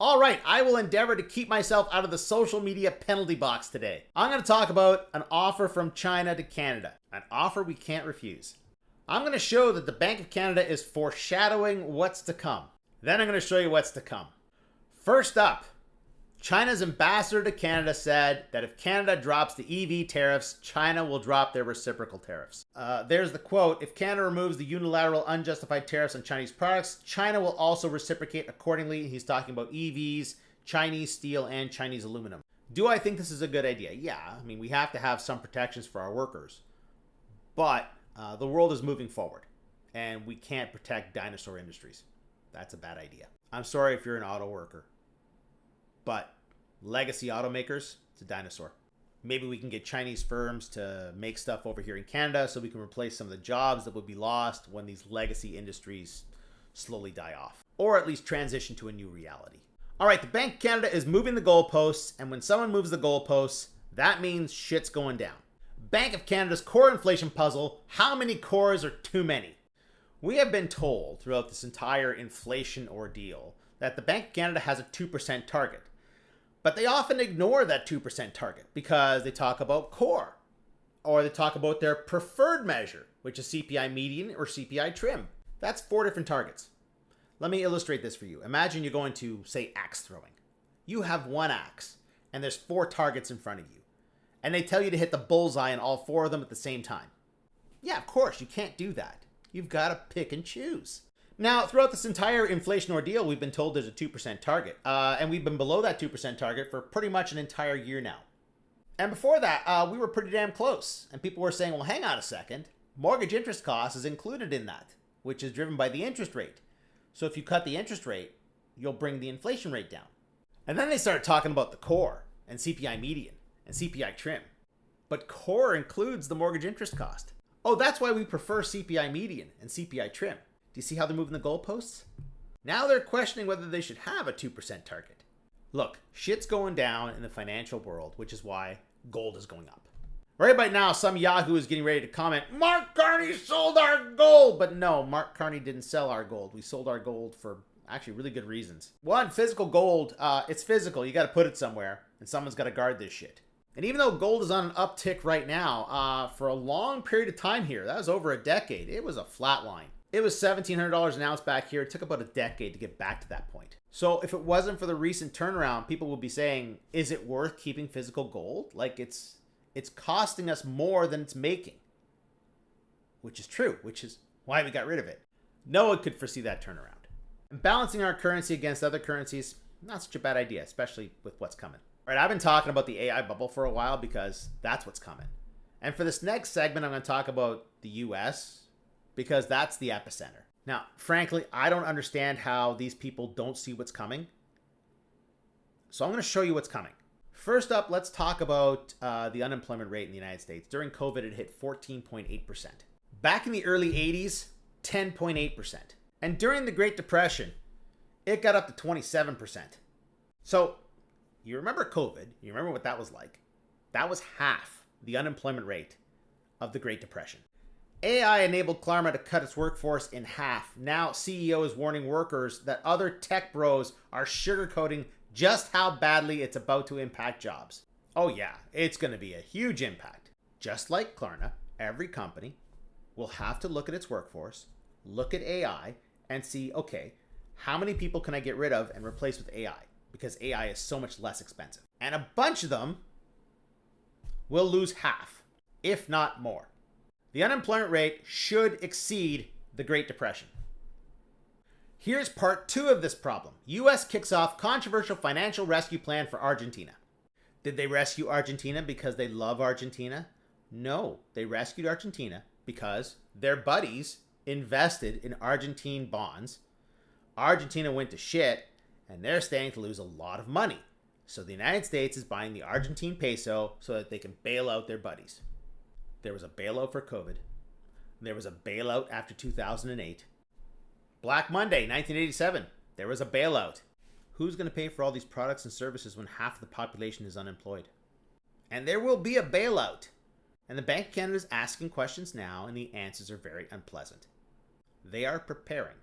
All right, I will endeavor to keep myself out of the social media penalty box today. I'm going to talk about an offer from China to Canada, an offer we can't refuse. I'm going to show that the Bank of Canada is foreshadowing what's to come. Then I'm going to show you what's to come. First up, China's ambassador to Canada said that if Canada drops the EV tariffs, China will drop their reciprocal tariffs. There's the quote, if Canada removes the unilateral unjustified tariffs on Chinese products, China will also reciprocate accordingly. He's talking about EVs, Chinese steel, and Chinese aluminum. Do I think this is a good idea? Yeah, I mean, we have to have some protections for our workers. But the world is moving forward, and we can't protect dinosaur industries. That's a bad idea. I'm sorry if you're an auto worker. But legacy automakers, it's a dinosaur. Maybe we can get Chinese firms to make stuff over here in Canada so we can replace some of the jobs that would be lost when these legacy industries slowly die off. Or at least transition to a new reality. All right, the Bank of Canada is moving the goalposts, and when someone moves the goalposts, that means shit's going down. Bank of Canada's core inflation puzzle, how many cores are too many? We have been told throughout this entire inflation ordeal that the Bank of Canada has a 2% target. But they often ignore that 2% target because they talk about core, or they talk about their preferred measure, which is CPI median or CPI trim. That's 4 different targets. Let me illustrate this for you. Imagine you're going to, say, axe throwing. You have one axe, and there's 4 targets in front of you. And they tell you to hit the bullseye on all 4 of them at the same time. Yeah, of course, you can't do that. You've got to pick and choose. Now, throughout this entire inflation ordeal, we've been told there's a 2% target. And we've been below that 2% target for pretty much an entire year now. And before that, we were pretty damn close. And people were saying, well, hang on a second. Mortgage interest cost is included in that, which is driven by the interest rate. So if you cut the interest rate, you'll bring the inflation rate down. And then they started talking about the core and CPI median and CPI trim. But core includes the mortgage interest cost. Oh, that's why we prefer CPI median and CPI trim. Do you see how they're moving the goalposts? Now they're questioning whether they should have a 2% target. Look, shit's going down in the financial world, which is why gold is going up. Right by now, some Yahoo is getting ready to comment, Mark Carney sold our gold! But no, Mark Carney didn't sell our gold. We sold our gold for actually really good reasons. One, physical gold, it's physical. You got to put it somewhere, and someone's got to guard this shit. And even though gold is on an uptick right now, for a long period of time here, that was over a decade, it was a flat line. It was $1,700 an ounce back here. It took about a decade to get back to that point. So if it wasn't for the recent turnaround, people would be saying, is it worth keeping physical gold? Like it's costing us more than it's making. Which is true, which is why we got rid of it. No one could foresee that turnaround. And balancing our currency against other currencies, not such a bad idea, especially with what's coming. All right, I've been talking about the AI bubble for a while because that's what's coming. And for this next segment, I'm going to talk about the US, because that's the epicenter. Now, frankly, I don't understand how these people don't see what's coming. So I'm going to show you what's coming. First up, let's talk about the unemployment rate in the United States. During COVID, it hit 14.8%. Back in the early 80s, 10.8%. And during the Great Depression, it got up to 27%. So you remember COVID, you remember what that was like. That was half the unemployment rate of the Great Depression. AI-enabled Klarna to cut its workforce in half. Now CEO is warning workers that other tech bros are sugarcoating just how badly it's about to impact jobs. Oh yeah, it's going to be a huge impact. Just like Klarna, every company will have to look at its workforce, look at AI, and see, okay, how many people can I get rid of and replace with AI? Because AI is so much less expensive. And a bunch of them will lose half, if not more. The unemployment rate should exceed the Great Depression. Here's part 2 of this problem. US kicks off controversial financial rescue plan for Argentina. Did they rescue Argentina because they love Argentina? No, they rescued Argentina because their buddies invested in Argentine bonds. Argentina went to shit, and they're standing to lose a lot of money. So the United States is buying the Argentine peso so that they can bail out their buddies. There was a bailout for COVID. There was a bailout after 2008. Black Monday, 1987. There was a bailout. Who's going to pay for all these products and services when half the population is unemployed? And there will be a bailout. And the Bank of Canada is asking questions now, and the answers are very unpleasant. They are preparing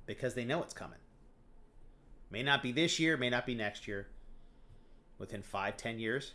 because they know it's coming. May not be this year, may not be next year. Within 5-10 years,